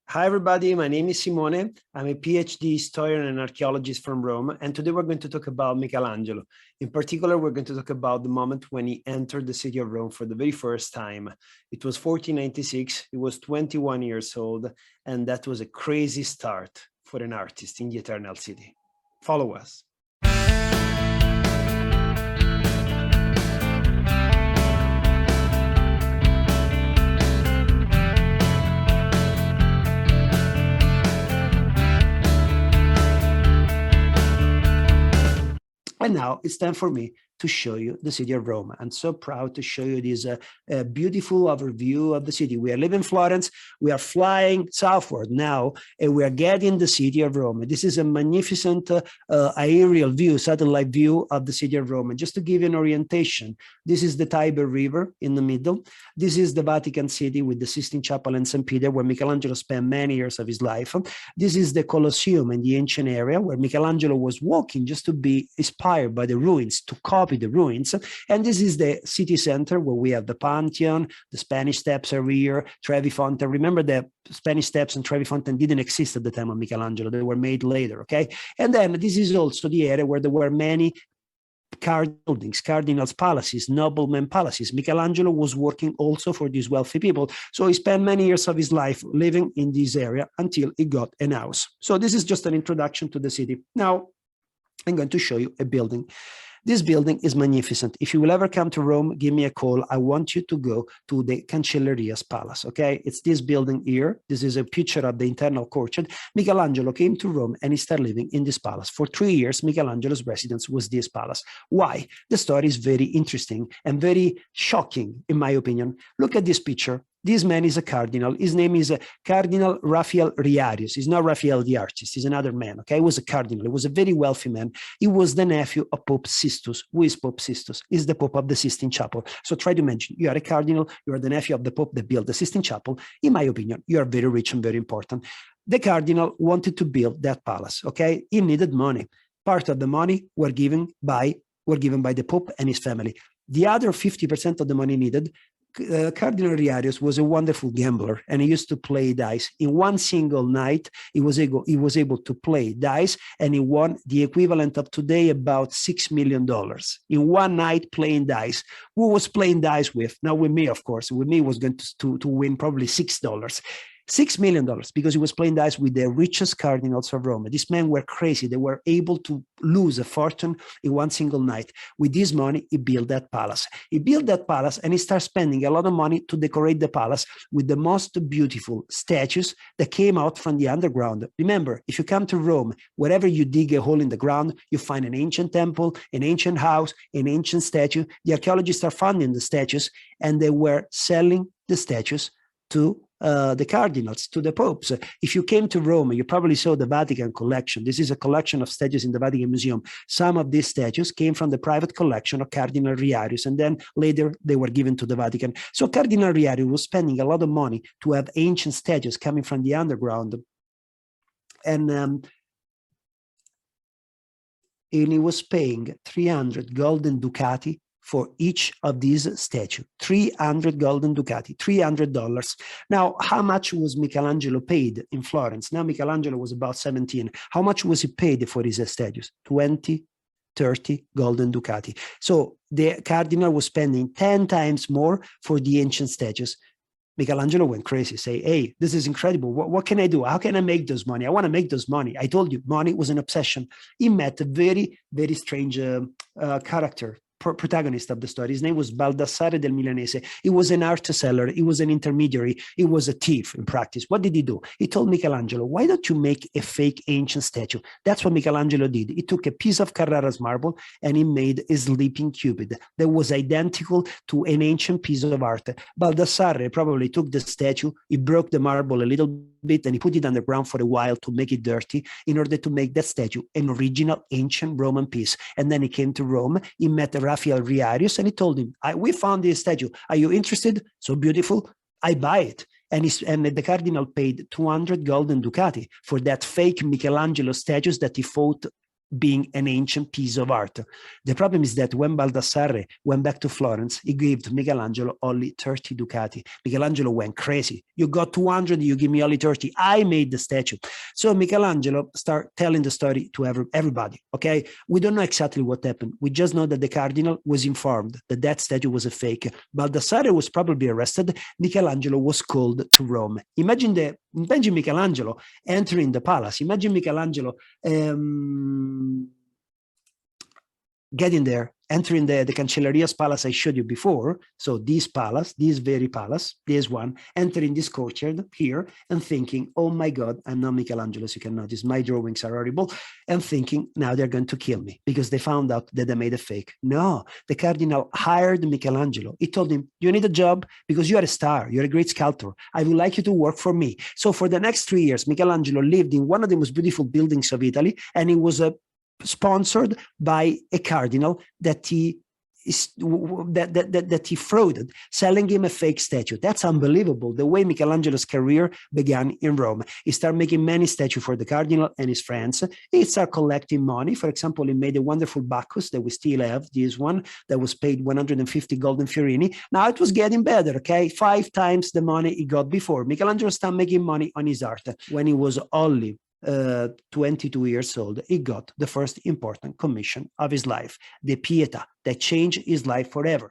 Hi, everybody. My name is Simone. I'm a PhD historian and archaeologist from Rome. And today we're going to talk about Michelangelo. In particular, we're going to talk about the moment when he entered the city of Rome for the very first time. It was 1496. He was 21 years old. And that was a crazy start for an artist in the Eternal City. Follow us. And now it's time for me to show you the city of Rome. I'm so proud to show you this beautiful overview of the city. We are living in Florence. We are flying southward now, and we are getting the city of Rome. This is a magnificent aerial view, satellite view of the city of Rome. And just to give you an orientation, this is the Tiber River in the middle. This is the Vatican City with the Sistine Chapel and St. Peter, where Michelangelo spent many years of his life. This is the Colosseum in the ancient area, where Michelangelo was walking just to be inspired by the ruins, to copy the ruins. And this is the city center where we have the Pantheon, the Spanish Steps are here, Trevi Fountain. Remember that Spanish Steps and Trevi Fountain didn't exist at the time of Michelangelo. They were made later, okay? And then this is also the area where there were many buildings, cardinals' palaces, noblemen palaces. Michelangelo was working also for these wealthy people. So he spent many years of his life living in this area until he got a house. So this is just an introduction to the city. Now, I'm going to show you a building. This building is magnificent. If you will ever come to Rome, give me a call. I want you to go to the Cancelleria's Palace, okay? It's this building here. This is a picture of the internal courtyard. Michelangelo came to Rome and he started living in this palace. For 3 years, Michelangelo's residence was this palace. Why? The story is very interesting and very shocking, in my opinion. Look at this picture. This man is a cardinal. His name is Cardinal Raphael Riarius. He's not Raphael the artist. He's another man, okay? He was a cardinal. He was a very wealthy man. He was the nephew of Pope Sixtus. Who is Pope Sixtus? He's the Pope of the Sistine Chapel. So try to imagine, you are a cardinal, you are the nephew of the Pope that built the Sistine Chapel. In my opinion, you are very rich and very important. The cardinal wanted to build that palace, okay? He needed money. Part of the money were given by the Pope and his family. The other 50% of the money needed, Cardinal Riarius was a wonderful gambler, and he used to play dice. In one single night, he was able to play dice, and he won the equivalent of today about $6 million in one night playing dice. Who was playing dice with? Not with me, of course. With me, was going to win probably $6. $6 million because he was playing dice with the richest cardinals of Rome. These men were crazy. They were able to lose a fortune in one single night. With this money, he built that palace. He built that palace and he started spending a lot of money to decorate the palace with the most beautiful statues that came out from the underground. Remember, if you come to Rome, wherever you dig a hole in the ground, you find an ancient temple, an ancient house, an ancient statue. The archaeologists are finding the statues, and they were selling the statues to the cardinals, to the popes. If you came to Rome, you probably saw the Vatican collection. This is a collection of statues in the Vatican Museum. Some of these statues came from the private collection of Cardinal Riarius, and then later they were given to the Vatican. So Cardinal Riarius was spending a lot of money to have ancient statues coming from the underground. And he was paying 300 golden ducati for each of these statues. 300 golden ducati, $300. Now, how much was Michelangelo paid in Florence? Now, Michelangelo was about 17. How much was he paid for his statues? 20, 30 golden ducati. So the cardinal was spending 10 times more for the ancient statues. Michelangelo went crazy, say, hey, this is incredible. What can I do? How can I make those money? I want to make those money. I told you, money was an obsession. He met a very, very strange character, protagonist of the story. His name was Baldassare del Milanese. He was an art seller. He was an intermediary. He was a thief in practice. What did he do? He told Michelangelo, why don't you make a fake ancient statue? That's what Michelangelo did. He took a piece of Carrara's marble and he made a sleeping Cupid that was identical to an ancient piece of art. Baldassare probably took the statue, he broke the marble a little bit, and he put it underground for a while to make it dirty in order to make that statue an original ancient Roman piece. And then he came to Rome, he met Raphael Riarius, and he told him, we found this statue. Are you interested? So beautiful. I buy it. And the cardinal paid 200 golden ducati for that fake Michelangelo statues that he fought being an ancient piece of art. The problem is that when Baldassarre went back to Florence, he gave to Michelangelo only 30 ducati. Michelangelo went crazy. You got 200, you give me only 30. I made the statue. So Michelangelo started telling the story to everybody, okay? We don't know exactly what happened. We just know that the cardinal was informed that that statue was a fake. Baldassarre was probably arrested. Michelangelo was called to Rome. Imagine Michelangelo entering the palace. Imagine Michelangelo getting there, entering the Cancelleria's palace I showed you before. So this palace, this very palace, this one, entering this courtyard here and thinking, oh my God, I'm not Michelangelo, as you can notice, my drawings are horrible, and thinking now they're going to kill me because they found out that I made a fake. No, the cardinal hired Michelangelo. He told him, you need a job because you are a star, you're a great sculptor. I would like you to work for me. So for the next 3 years, Michelangelo lived in one of the most beautiful buildings of Italy, and he was sponsored by a cardinal that he frauded, selling him a fake statue. That's unbelievable. The way Michelangelo's career began in Rome. He started making many statues for the cardinal and his friends. He started collecting money. For example, he made a wonderful Bacchus that we still have, this one, that was paid 150 golden fiorini. Now it was getting better, okay? 5 times the money he got before. Michelangelo started making money on his art. When he was only 22 years old, he got the first important commission of his life, the Pietà, that changed his life forever.